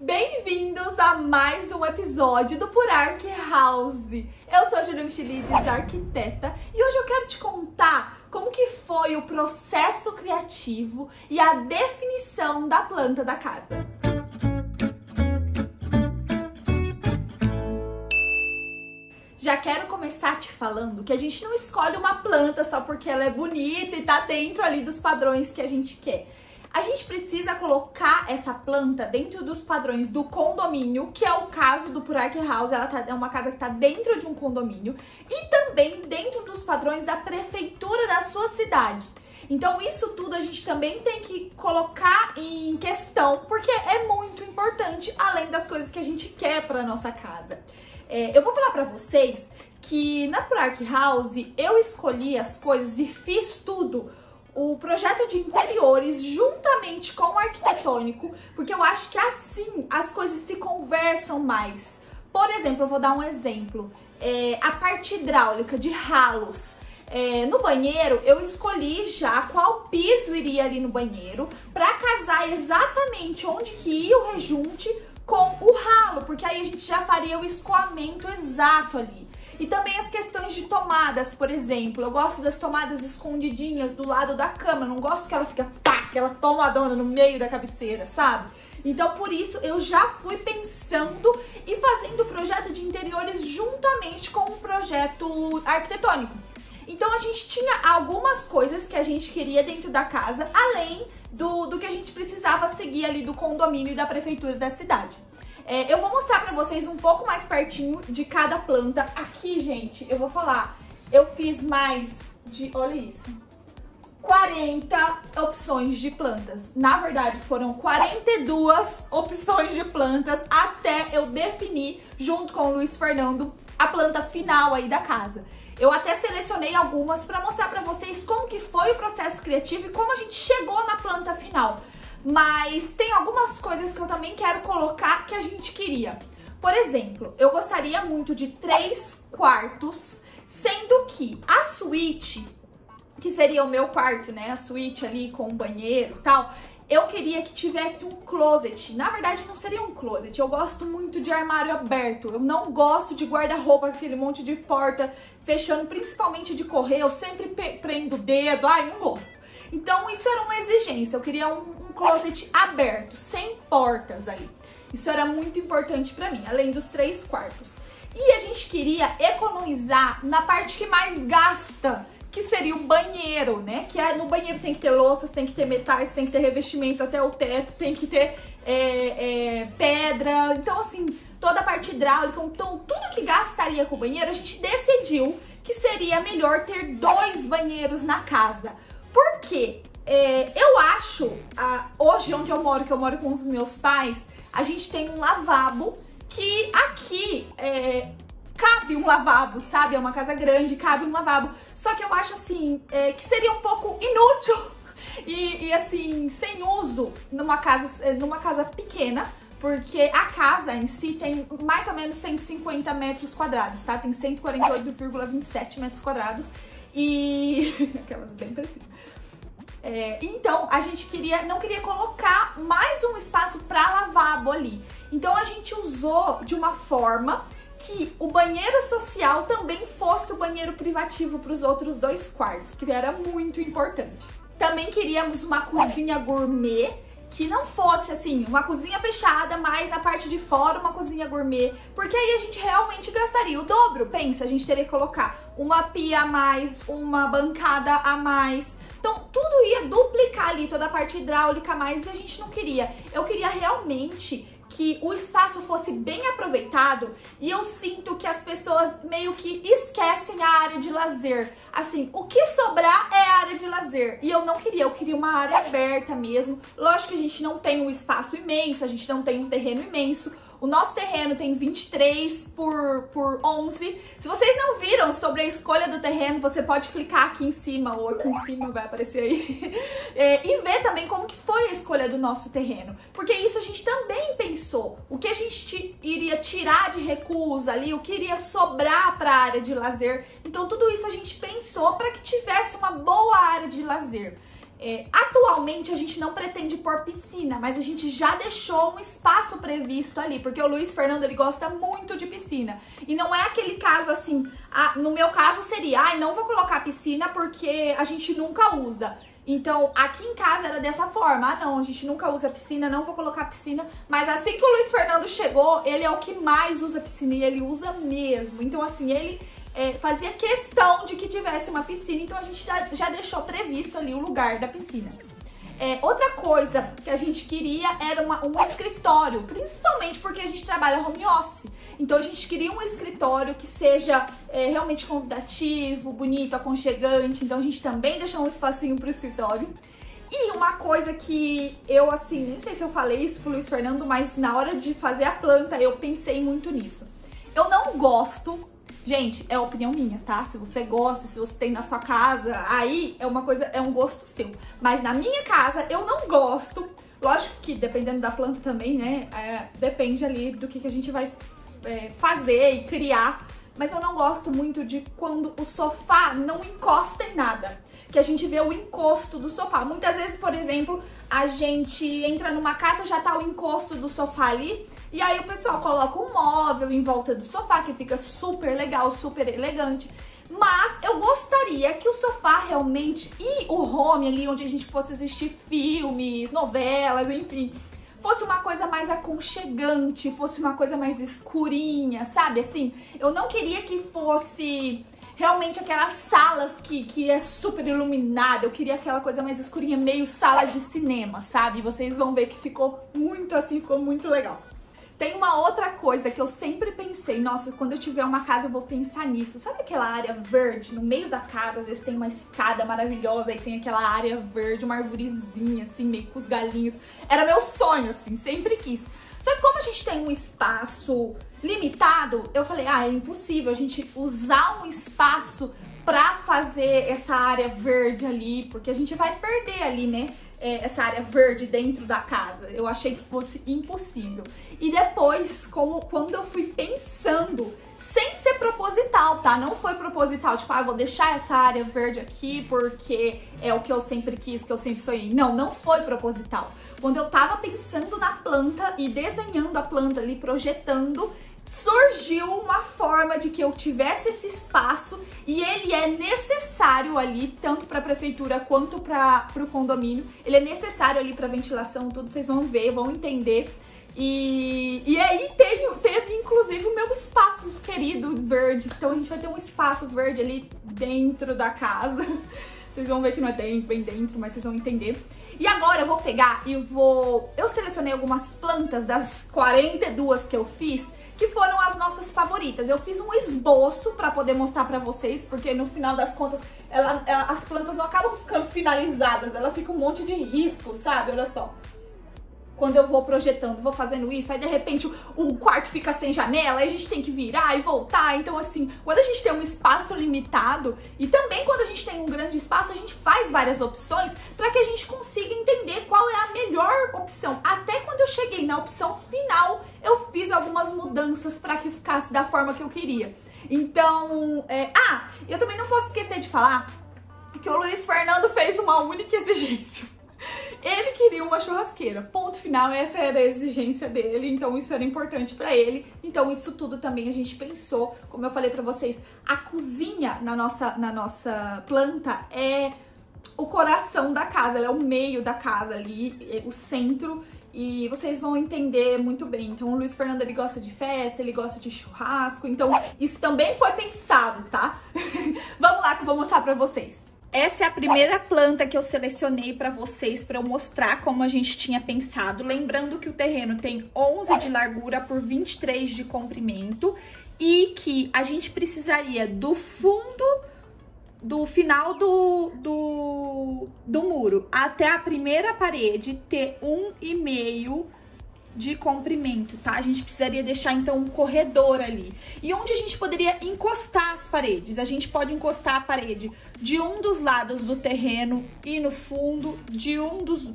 Bem-vindos a mais um episódio do Por Arc House. Eu sou a Julia Michelides, arquiteta, e hoje eu quero te contar como que foi o processo criativo e a definição da planta da casa. Já quero começar te falando que a gente não escolhe uma planta só porque ela é bonita e tá dentro ali dos padrões que a gente quer. A gente precisa colocar essa planta dentro dos padrões do condomínio, que é o caso do Por Arc House. É uma casa que está dentro de um condomínio, e também dentro dos padrões da prefeitura da sua cidade. Então isso tudo a gente também tem que colocar em questão, porque é muito importante, além das coisas que a gente quer para nossa casa. Eu vou falar para vocês que na Por Arc House eu escolhi as coisas e fiz tudo, o projeto de interiores juntamente com o arquitetônico, porque eu acho que assim as coisas se conversam mais. Por exemplo, eu vou dar um exemplo, a parte hidráulica de ralos. No banheiro, eu escolhi já qual piso iria ali no banheiro para casar exatamente onde que ia o rejunte com o ralo, porque aí a gente já faria o escoamento exato ali. E também as questões de tomadas, por exemplo, eu gosto das tomadas escondidinhas do lado da cama, não gosto que ela fica aquela tomadona no meio da cabeceira, sabe? Então por isso eu já fui pensando e fazendo o projeto de interiores juntamente com o projeto arquitetônico. Então a gente tinha algumas coisas que a gente queria dentro da casa, além do que a gente precisava seguir ali do condomínio e da prefeitura da cidade. Eu vou mostrar pra vocês um pouco mais pertinho de cada planta. Aqui, gente, eu vou falar, eu fiz mais de, olha isso, 40 opções de plantas. Na verdade, foram 42 opções de plantas até eu definir, junto com o Luiz Fernando, a planta final aí da casa. Eu até selecionei algumas para mostrar para vocês como que foi o processo criativo e como a gente chegou na planta final. Mas tem algumas coisas que eu também quero colocar que a gente queria. Por exemplo, eu gostaria muito de 3 quartos, sendo que a suíte, que seria o meu quarto, né, a suíte ali com o banheiro e tal, eu queria que tivesse um closet. Na verdade, não seria um closet. Eu gosto muito de armário aberto. Eu não gosto de guarda-roupa, aquele monte de porta fechando, principalmente de correr. Eu sempre prendo o dedo. Ai, não gosto. Então, isso era uma exigência. Eu queria um closet aberto, sem portas aí. Isso era muito importante pra mim, além dos 3 quartos. E a gente queria economizar na parte que mais gasta, que seria o banheiro, né? Que no banheiro tem que ter louças, tem que ter metais, tem que ter revestimento até o teto, tem que ter pedra, então assim, toda a parte hidráulica. Então tudo que gastaria com o banheiro, a gente decidiu que seria melhor ter 2 banheiros na casa. Por quê? Eu acho, hoje onde eu moro, que eu moro com os meus pais, a gente tem um lavabo que aqui cabe um lavabo, sabe? É uma casa grande, cabe um lavabo. Só que eu acho assim, que seria um pouco inútil e assim, sem uso numa casa pequena, porque a casa em si tem mais ou menos 150 metros quadrados, tá? Tem 148,27 metros quadrados e... aquelas bem precisas. Então a gente não queria colocar mais um espaço para lavabo ali. Então a gente usou de uma forma que o banheiro social também fosse o banheiro privativo para os outros 2 quartos, que era muito importante. Também queríamos uma cozinha gourmet, que não fosse assim, uma cozinha fechada, mas na parte de fora uma cozinha gourmet, porque aí a gente realmente gastaria o dobro. Pensa, a gente teria que colocar uma pia a mais, uma bancada a mais. Então, tudo ia duplicar ali, toda a parte hidráulica a mais, e a gente não queria. Eu queria realmente que o espaço fosse bem aproveitado, e eu sinto que as pessoas meio que esquecem a área de lazer. Assim, o que sobrar é a área de lazer. E eu não queria, eu queria uma área aberta mesmo. Lógico que a gente não tem um espaço imenso, a gente não tem um terreno imenso. O nosso terreno tem 23 por 11. Se vocês não viram sobre a escolha do terreno, você pode clicar aqui em cima, ou aqui em cima vai aparecer aí, e ver também como que foi a escolha do nosso terreno. Porque isso a gente também pensou. O que a gente iria tirar de recursos ali, o que iria sobrar para a área de lazer. Então tudo isso a gente pensou para que tivesse uma boa área de lazer. Atualmente a gente não pretende pôr piscina, mas a gente já deixou um espaço previsto ali, porque o Luiz Fernando, ele gosta muito de piscina. E não é aquele caso assim, no meu caso seria, não vou colocar piscina porque a gente nunca usa. Então, aqui em casa era dessa forma, não, a gente nunca usa piscina, não vou colocar piscina. Mas assim que o Luiz Fernando chegou, ele é o que mais usa piscina e ele usa mesmo. Então, assim, ele fazia questão de que tivesse uma piscina, então a gente já deixou previsto ali o lugar da piscina. Outra coisa que a gente queria era um escritório, principalmente porque a gente trabalha home office. Então a gente queria um escritório que seja realmente convidativo, bonito, aconchegante. Então a gente também deixou um espacinho pro escritório. E uma coisa que eu, assim, nem sei se eu falei isso pro Luiz Fernando, mas na hora de fazer a planta eu pensei muito nisso. Eu não gosto... Gente, é opinião minha, tá? Se você gosta, se você tem na sua casa, aí é uma coisa, é um gosto seu. Mas na minha casa, eu não gosto. Lógico que dependendo da planta também, né? Depende ali do que a gente vai fazer e criar. Mas eu não gosto muito de quando o sofá não encosta em nada. Que a gente vê o encosto do sofá. Muitas vezes, por exemplo, a gente entra numa casa, já tá o encosto do sofá ali. E aí o pessoal coloca um móvel em volta do sofá, que fica super legal, super elegante. Mas eu gostaria que o sofá realmente, e o home ali, onde a gente fosse assistir filmes, novelas, enfim, fosse uma coisa mais aconchegante, fosse uma coisa mais escurinha, sabe? Assim, eu não queria que fosse realmente aquelas salas que é super iluminada. Eu queria aquela coisa mais escurinha, meio sala de cinema, sabe? Vocês vão ver que ficou muito assim, ficou muito legal. Tem uma outra coisa que eu sempre pensei, nossa, quando eu tiver uma casa eu vou pensar nisso. Sabe aquela área verde no meio da casa? Às vezes tem uma escada maravilhosa e tem aquela área verde, uma arvorezinha assim, meio com os galinhos. Era meu sonho, assim, sempre quis. Só que como a gente tem um espaço limitado, eu falei, é impossível a gente usar um espaço pra fazer essa área verde ali, porque a gente vai perder ali, né? Essa área verde dentro da casa. Eu achei que fosse impossível. E depois, quando eu fui pensando, sem ser proposital, tá? Não foi proposital, tipo, vou deixar essa área verde aqui porque é o que eu sempre quis, que eu sempre sonhei. Não, não foi proposital. Quando eu tava pensando na planta e desenhando a planta ali, projetando, surgiu uma forma de que eu tivesse esse espaço e ele é necessário ali, tanto para a prefeitura quanto para o condomínio. Ele é necessário ali para ventilação, tudo, vocês vão ver, vão entender. E aí teve inclusive o meu espaço querido verde. Então a gente vai ter um espaço verde ali dentro da casa. Vocês vão ver que não é bem dentro, mas vocês vão entender. E agora eu vou pegar e eu selecionei algumas plantas das 42 que eu fiz, que foram as nossas favoritas. Eu fiz um esboço pra poder mostrar pra vocês, porque no final das contas as plantas não acabam ficando finalizadas, ela fica um monte de risco, sabe? Olha só. Quando eu vou projetando, vou fazendo isso, aí de repente o quarto fica sem janela, aí a gente tem que virar e voltar. Então assim, quando a gente tem um espaço limitado e também quando a gente tem um grande espaço, a gente faz várias opções para que a gente consiga entender qual é a melhor opção. Até quando eu cheguei na opção final, eu fiz algumas mudanças para que ficasse da forma que eu queria. Então, eu também não posso esquecer de falar que o Luiz Fernando fez uma única exigência. Ele queria uma churrasqueira, ponto final, essa era a exigência dele, então isso era importante pra ele. Então isso tudo também a gente pensou, como eu falei pra vocês, a cozinha na nossa planta é o coração da casa, ela é o meio da casa ali, o centro, e vocês vão entender muito bem. Então o Luiz Fernando, ele gosta de festa, ele gosta de churrasco, então isso também foi pensado, tá? Vamos lá que eu vou mostrar pra vocês. Essa é a primeira planta que eu selecionei para vocês, para eu mostrar como a gente tinha pensado. Lembrando que o terreno tem 11 de largura por 23 de comprimento e que a gente precisaria do fundo, do final do muro até a primeira parede ter 1,5 de comprimento, tá? A gente precisaria deixar, então, um corredor ali. E onde a gente poderia encostar as paredes? A gente pode encostar a parede de um dos lados do terreno e no fundo,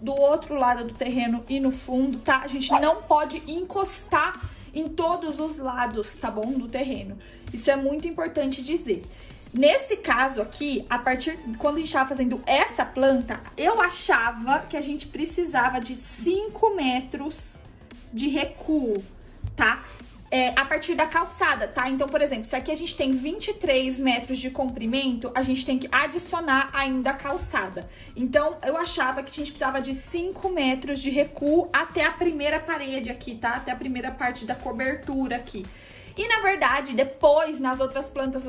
do outro lado do terreno e no fundo, tá? A gente não pode encostar em todos os lados, tá bom? Do terreno. Isso é muito importante dizer. Nesse caso aqui, quando a gente tava fazendo essa planta, eu achava que a gente precisava de 5 metros de recuo, tá? A partir da calçada, tá? Então, por exemplo, se aqui a gente tem 23 metros de comprimento, a gente tem que adicionar ainda a calçada. Então, eu achava que a gente precisava de 5 metros de recuo até a primeira parede aqui, tá? Até a primeira parte da cobertura aqui. E, na verdade, depois, nas outras plantas,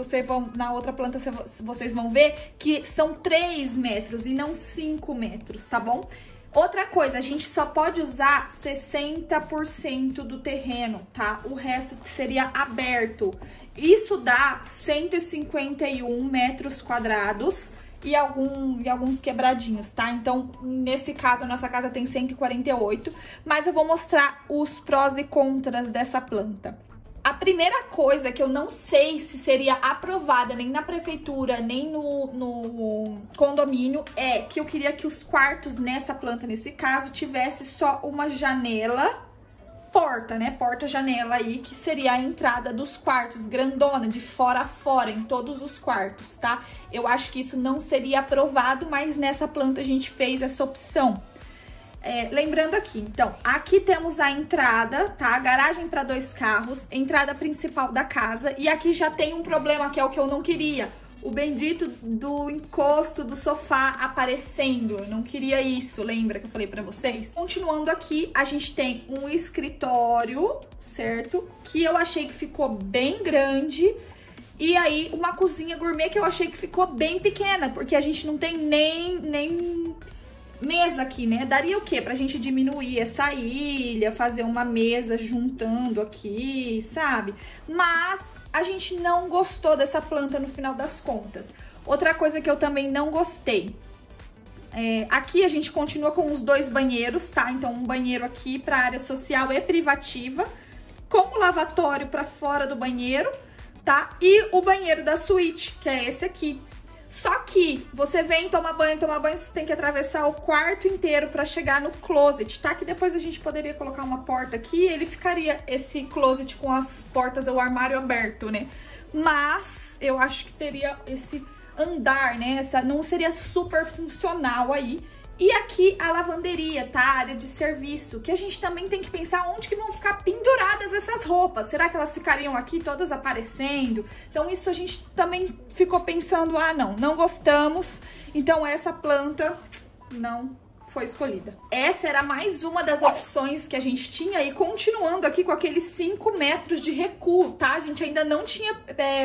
na outra planta vocês vão ver que são 3 metros e não 5 metros, tá bom? Outra coisa, a gente só pode usar 60% do terreno, tá? O resto seria aberto. Isso dá 151 metros quadrados e alguns quebradinhos, tá? Então, nesse caso, a nossa casa tem 148, mas eu vou mostrar os prós e contras dessa planta. A primeira coisa que eu não sei se seria aprovada nem na prefeitura, nem no condomínio, é que eu queria que os quartos nessa planta, nesse caso, tivesse só uma janela, porta, né? Porta-janela aí, que seria a entrada dos quartos, grandona, de fora a fora, em todos os quartos, tá? Eu acho que isso não seria aprovado, mas nessa planta a gente fez essa opção. Lembrando aqui, então, aqui temos a entrada, tá? Garagem para 2 carros, entrada principal da casa. E aqui já tem um problema, que é o que eu não queria. O bendito do encosto do sofá aparecendo. Eu não queria isso, lembra que eu falei pra vocês? Continuando aqui, a gente tem um escritório, certo? Que eu achei que ficou bem grande. E aí, uma cozinha gourmet que eu achei que ficou bem pequena, porque a gente não tem nem mesa aqui, né? Daria o quê? Pra gente diminuir essa ilha, fazer uma mesa juntando aqui, sabe? Mas a gente não gostou dessa planta no final das contas. Outra coisa que eu também não gostei. Aqui a gente continua com os 2 banheiros, tá? Então, um banheiro aqui pra área social e privativa, com o lavatório pra fora do banheiro, tá? E o banheiro da suíte, que é esse aqui. Só que você vem tomar banho, você tem que atravessar o quarto inteiro pra chegar no closet, tá? Que depois a gente poderia colocar uma porta aqui e ele ficaria esse closet com as portas, o armário aberto, né? Mas eu acho que teria esse andar, né? Não seria super funcional aí. E aqui a lavanderia, tá? A área de serviço, que a gente também tem que pensar onde que vão ficar penduradas essas roupas. Será que elas ficariam aqui todas aparecendo? Então isso a gente também ficou pensando, não gostamos. Então essa planta não foi escolhida. Essa era mais uma das opções que a gente tinha e continuando aqui com aqueles 5 metros de recuo, tá? A gente ainda não tinha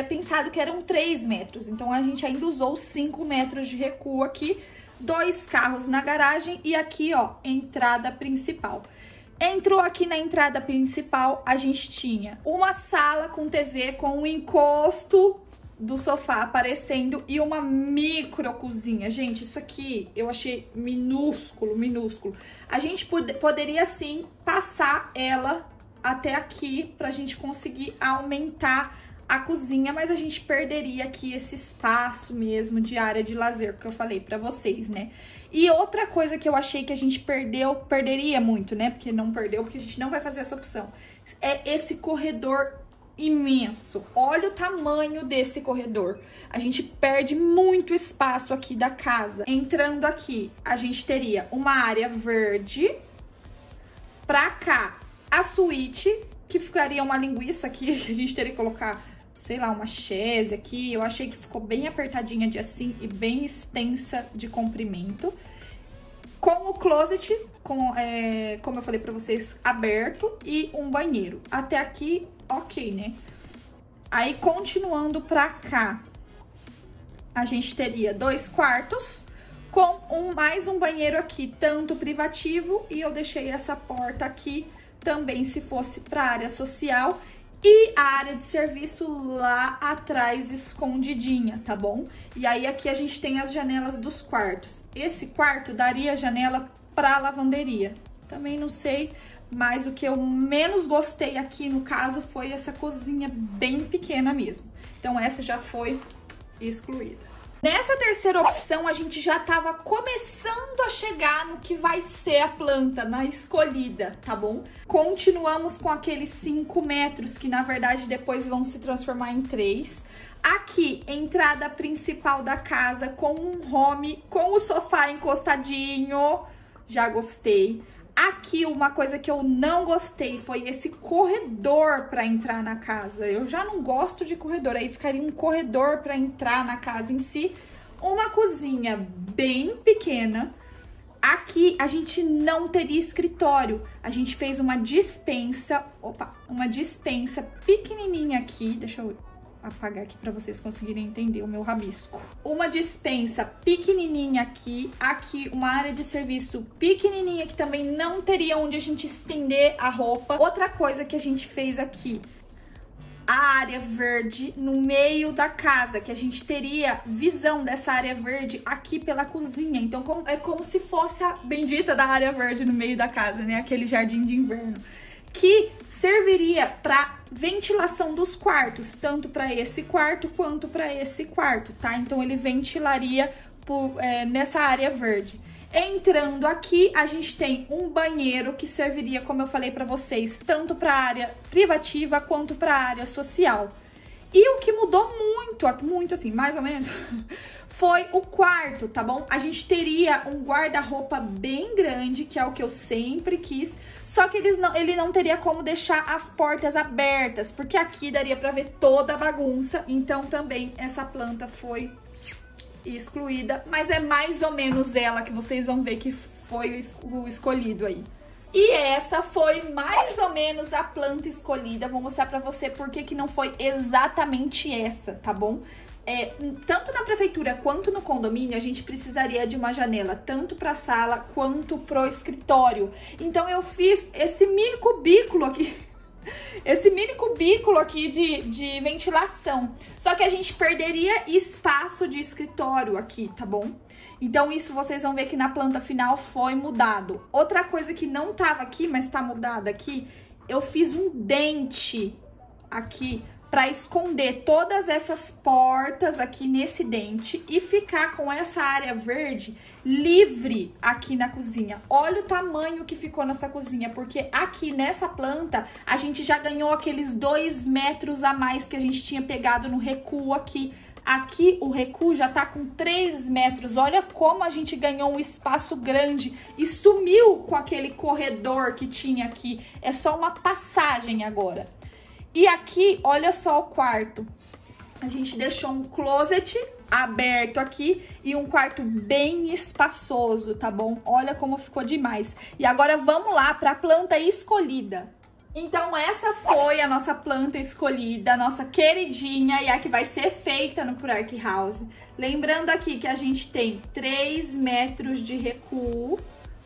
pensado que eram 3 metros, então a gente ainda usou 5 metros de recuo aqui. 2 carros na garagem e aqui, ó, entrada principal. Entrou aqui na entrada principal, a gente tinha uma sala com TV com o encosto do sofá aparecendo e uma micro cozinha. Gente, isso aqui eu achei minúsculo, minúsculo. A gente poderia, sim, passar ela até aqui pra gente conseguir aumentar a cozinha, mas a gente perderia aqui esse espaço mesmo de área de lazer, que eu falei pra vocês, né? E outra coisa que eu achei que a gente perderia muito, né? Porque não perdeu, porque a gente não vai fazer essa opção. É esse corredor imenso. Olha o tamanho desse corredor. A gente perde muito espaço aqui da casa. Entrando aqui, a gente teria uma área verde. Pra cá, a suíte, que ficaria uma linguiça aqui, que a gente teria que colocar, sei lá, uma chaise aqui. Eu achei que ficou bem apertadinha de assim e bem extensa de comprimento. Com o closet, como eu falei pra vocês, aberto e um banheiro. Até aqui, ok, né? Aí, continuando pra cá, a gente teria 2 quartos com mais um banheiro aqui, tanto privativo, e eu deixei essa porta aqui também se fosse pra área social. E a área de serviço lá atrás, escondidinha, tá bom? E aí aqui a gente tem as janelas dos quartos. Esse quarto daria janela pra lavanderia. Também não sei, mas o que eu menos gostei aqui, no caso, foi essa cozinha bem pequena mesmo. Então essa já foi excluída. Nessa terceira opção, a gente já tava começando a chegar no que vai ser a planta, na escolhida, tá bom? Continuamos com aqueles 5 metros, que na verdade depois vão se transformar em 3. Aqui, entrada principal da casa com um home, com o sofá encostadinho. Já gostei. Aqui, uma coisa que eu não gostei foi esse corredor para entrar na casa. Eu já não gosto de corredor, aí ficaria um corredor para entrar na casa em si. Uma cozinha bem pequena. Aqui, a gente não teria escritório. A gente fez uma dispensa, uma dispensa pequenininha aqui. Deixa eu apagar aqui para vocês conseguirem entender o meu rabisco. Uma dispensa pequenininha aqui, aqui uma área de serviço pequenininha que também não teria onde a gente estender a roupa. Outra coisa que a gente fez aqui, a área verde no meio da casa, que a gente teria visão dessa área verde aqui pela cozinha. Então é como se fosse a bendita da área verde no meio da casa, né? Aquele jardim de inverno, que serviria para ventilação dos quartos, tanto para esse quarto quanto para esse quarto, tá? Então ele ventilaria nessa área verde. Entrando aqui, a gente tem um banheiro que serviria, como eu falei para vocês, tanto para a área privativa quanto para a área social. E o que mudou muito assim, mais ou menos, foi o quarto, tá bom? A gente teria um guarda-roupa bem grande, que é o que eu sempre quis, só que ele não teria como deixar as portas abertas, porque aqui daria pra ver toda a bagunça, então também essa planta foi excluída, mas é mais ou menos ela que vocês vão ver que foi o escolhido aí. E essa foi mais ou menos a planta escolhida. Vou mostrar pra você por que não foi exatamente essa, tá bom? Tanto na prefeitura quanto no condomínio, a gente precisaria de uma janela tanto pra sala quanto pro escritório. Então eu fiz esse mini cubículo aqui. Esse mini cubículo aqui de ventilação. Só que a gente perderia espaço de escritório aqui, tá bom? Então isso vocês vão ver que na planta final foi mudado. Outra coisa que não tava aqui, mas tá mudada aqui, eu fiz um dente aqui para esconder todas essas portas aqui nesse dente e ficar com essa área verde livre aqui na cozinha. Olha o tamanho que ficou nossa cozinha, porque aqui nessa planta a gente já ganhou aqueles 2 metros a mais que a gente tinha pegado no recuo aqui. Aqui o recuo já tá com 3 metros, olha como a gente ganhou um espaço grande e sumiu com aquele corredor que tinha aqui, é só uma passagem agora. E aqui, olha só o quarto, a gente deixou um closet aberto aqui e um quarto bem espaçoso, tá bom? Olha como ficou demais. E agora vamos lá para a planta escolhida. Então essa foi a nossa planta escolhida, a nossa queridinha e a que vai ser feita no Purark House. Lembrando aqui que a gente tem 3 metros de recuo,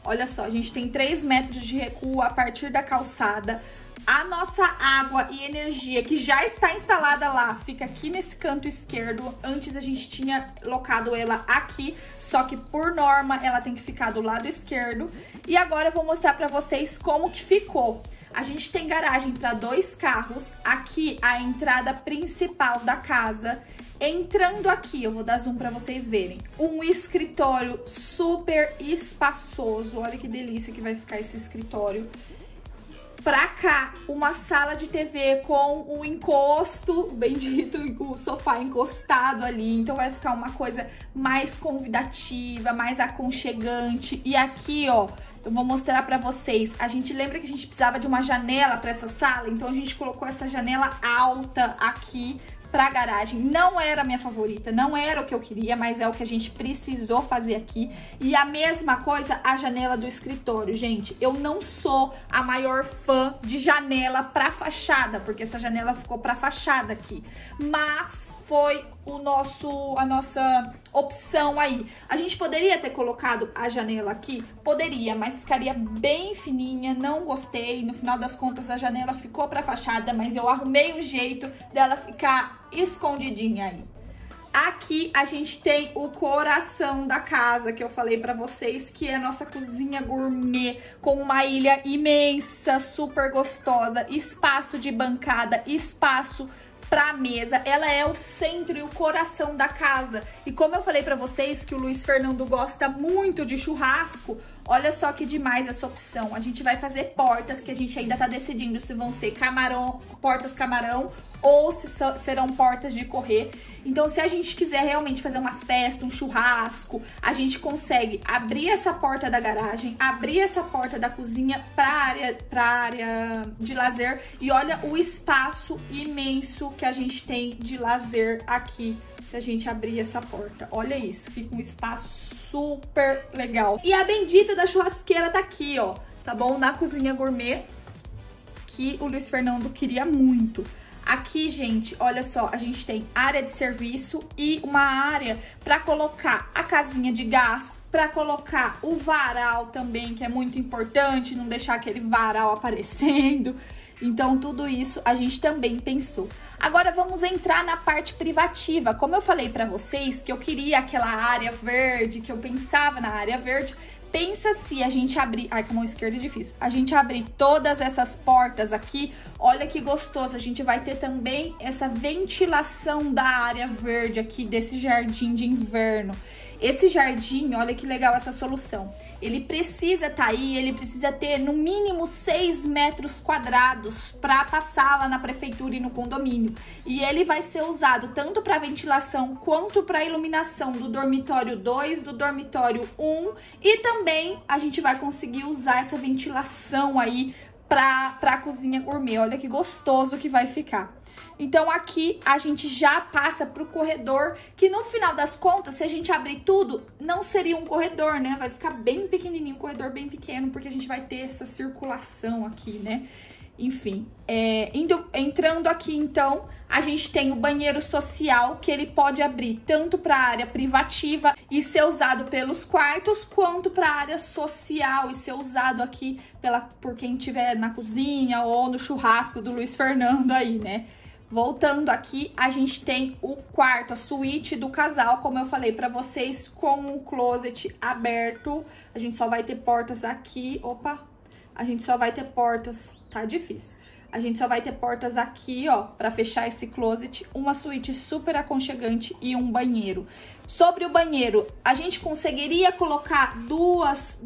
olha só, a gente tem 3 metros de recuo a partir da calçada. A nossa água e energia que já está instalada lá fica aqui nesse canto esquerdo. Antes a gente tinha locado ela aqui, só que por norma ela tem que ficar do lado esquerdo. E agora eu vou mostrar para vocês como que ficou. A gente tem garagem para 2 carros, aqui a entrada principal da casa. Entrando aqui, eu vou dar zoom para vocês verem, um escritório super espaçoso, olha que delícia que vai ficar esse escritório. Pra cá, uma sala de TV com um encosto, bendito, o sofá encostado ali. Então vai ficar uma coisa mais convidativa, mais aconchegante. E aqui, ó, eu vou mostrar pra vocês. A gente lembra que a gente precisava de uma janela pra essa sala? Então a gente colocou essa janela alta aqui pra garagem. Não era a minha favorita, não era o que eu queria, mas é o que a gente precisou fazer aqui. E a mesma coisa a janela do escritório, gente. Eu não sou a maior fã de janela pra fachada, porque essa janela ficou pra fachada aqui. Mas foi a nossa opção aí. A gente poderia ter colocado a janela aqui? Poderia, mas ficaria bem fininha, não gostei. No final das contas a janela ficou pra fachada, mas eu arrumei um jeito dela ficar escondidinha aí. Aqui a gente tem o coração da casa, que eu falei pra vocês, que é a nossa cozinha gourmet, com uma ilha imensa, super gostosa, espaço de bancada, espaço pra mesa. Ela é o centro e o coração da casa. E como eu falei pra vocês que o Luiz Fernando gosta muito de churrasco, olha só que demais essa opção. A gente vai fazer portas, que a gente ainda tá decidindo se vão ser camarão, portas camarão, ou se serão portas de correr. Então, se a gente quiser realmente fazer uma festa, um churrasco, a gente consegue abrir essa porta da garagem, abrir essa porta da cozinha pra área de lazer. E olha o espaço imenso que a gente tem de lazer aqui, se a gente abrir essa porta. Olha isso, fica um espaço super legal. E a bendita da churrasqueira tá aqui, ó, tá bom? Na cozinha gourmet, que o Luiz Fernando queria muito. Aqui, gente, olha só, a gente tem área de serviço e uma área para colocar a casinha de gás, para colocar o varal também, que é muito importante, não deixar aquele varal aparecendo. Então, tudo isso a gente também pensou. Agora, vamos entrar na parte privativa. Como eu falei para vocês que eu queria aquela área verde, que eu pensava na área verde, pensa se a gente abrir... Ai, com a mão esquerda é difícil. A gente abrir todas essas portas aqui, olha que gostoso. A gente vai ter também essa ventilação da área verde aqui, desse jardim de inverno. Esse jardim, olha que legal essa solução. Ele precisa estar aí, ele precisa ter no mínimo 6 metros quadrados para passar lá na prefeitura e no condomínio. E ele vai ser usado tanto para ventilação quanto para iluminação do dormitório 2, do dormitório 1. E também a gente vai conseguir usar essa ventilação aí para a cozinha gourmet. Olha que gostoso que vai ficar. Então aqui a gente já passa pro corredor, que no final das contas, se a gente abrir tudo, não seria um corredor, né? Vai ficar bem pequenininho, um corredor bem pequeno, porque a gente vai ter essa circulação aqui, né? Enfim, entrando aqui então, a gente tem o banheiro social, que ele pode abrir tanto para a área privativa e ser usado pelos quartos, quanto para a área social e ser usado aqui por quem estiver na cozinha ou no churrasco do Luiz Fernando aí, né? Voltando aqui, a gente tem o quarto, a suíte do casal, como eu falei pra vocês, com um closet aberto. A gente só vai ter portas aqui, a gente só vai ter portas, tá difícil. A gente só vai ter portas aqui, ó, pra fechar esse closet, uma suíte super aconchegante e um banheiro. Sobre o banheiro, a gente conseguiria colocar duas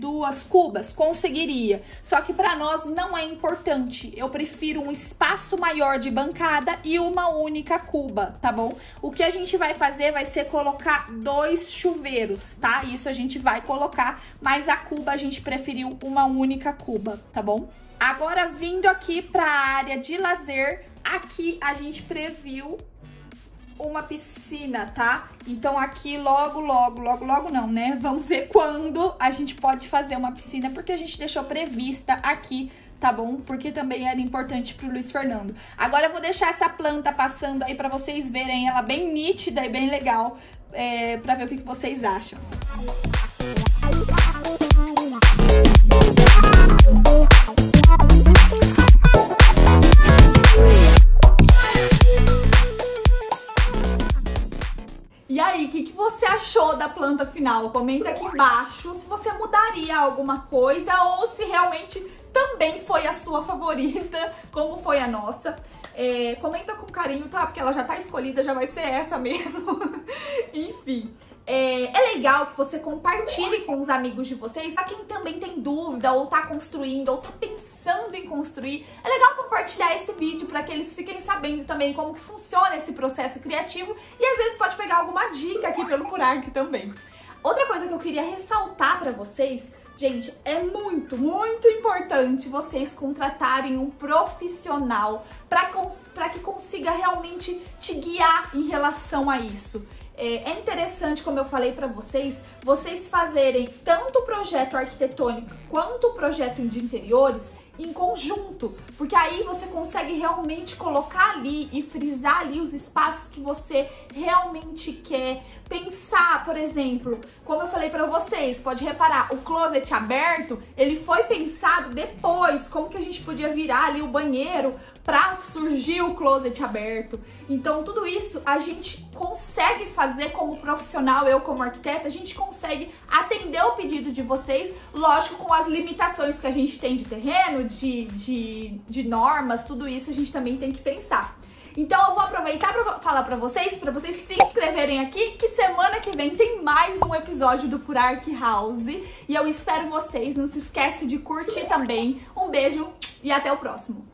cubas? Conseguiria. Só que pra nós não é importante. Eu prefiro um espaço maior de bancada e uma única cuba, tá bom? O que a gente vai fazer vai ser colocar 2 chuveiros, tá? Isso a gente vai colocar, mas a cuba a gente preferiu uma única cuba, tá bom? Agora, vindo aqui para a área de lazer, aqui a gente previu uma piscina, tá? Então aqui logo não, né? Vamos ver quando a gente pode fazer uma piscina, porque a gente deixou prevista aqui, tá bom? Porque também era importante pro Luiz Fernando. Agora eu vou deixar essa planta passando aí para vocês verem ela bem nítida e bem legal, para ver o que vocês acham. E aí, o que você achou da planta final? Comenta aqui embaixo se você mudaria alguma coisa ou se realmente também foi a sua favorita, como foi a nossa. Comenta com carinho, tá? Porque ela já tá escolhida, já vai ser essa mesmo. Enfim, é legal que você compartilhe com os amigos de vocês, pra quem também tem dúvida, ou tá construindo, ou tá pensando em construir. É legal compartilhar esse vídeo para que eles fiquem sabendo também como que funciona esse processo criativo e às vezes pode pegar alguma dica aqui pelo Purark também. Outra coisa que eu queria ressaltar para vocês, gente, é muito importante vocês contratarem um profissional para que consiga realmente te guiar em relação a isso. É interessante, como eu falei para vocês fazerem tanto o projeto arquitetônico quanto o projeto de interiores em conjunto, porque aí você consegue realmente colocar ali e frisar ali os espaços que você realmente quer pensar. Por exemplo, como eu falei pra vocês, pode reparar, o closet aberto, ele foi pensado depois, como que a gente podia virar ali o banheiro pra surgir o closet aberto. Então tudo isso a gente consegue fazer como profissional, eu como arquiteta, a gente consegue atender o pedido de vocês, lógico, com as limitações que a gente tem de terreno, de normas, tudo isso a gente também tem que pensar. Então eu vou aproveitar para falar para vocês se inscreverem aqui, que semana que vem tem mais um episódio do Pura Arqui House. E eu espero vocês, não se esquece de curtir também. Um beijo e até o próximo.